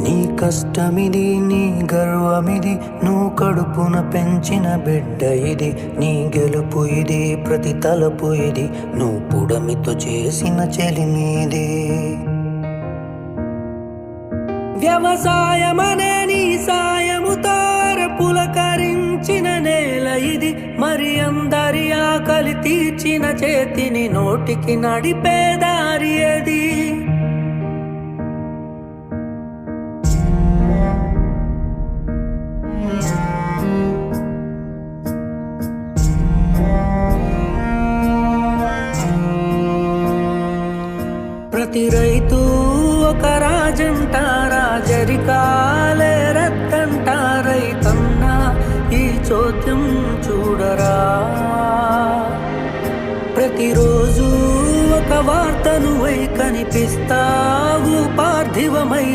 నీ కష్టమిది, నీ గర్వమిది, నువ్వు కడుపున పెంచిన బిడ్డ ఇది. నీ గెలుపు ఇది, ప్రతి తలపు ఇది, నువ్వు పుడమితో చేసిన చెలిమీది. వ్యవసాయమనే నీ సాయముతో పులకరించిన నేల ఇది. మరి అందరి ఆకలి తీర్చిన చేతిని నోటికి నడిపే దారి అది. ప్రతి రైతు ఒక రాజంట, రాజరికాలే రద్దంట. రైతన్నా ఈ చోద్యం చూడరా, ప్రతిరోజు ఒక వార్తను కనిపిస్తావు పార్థివమై.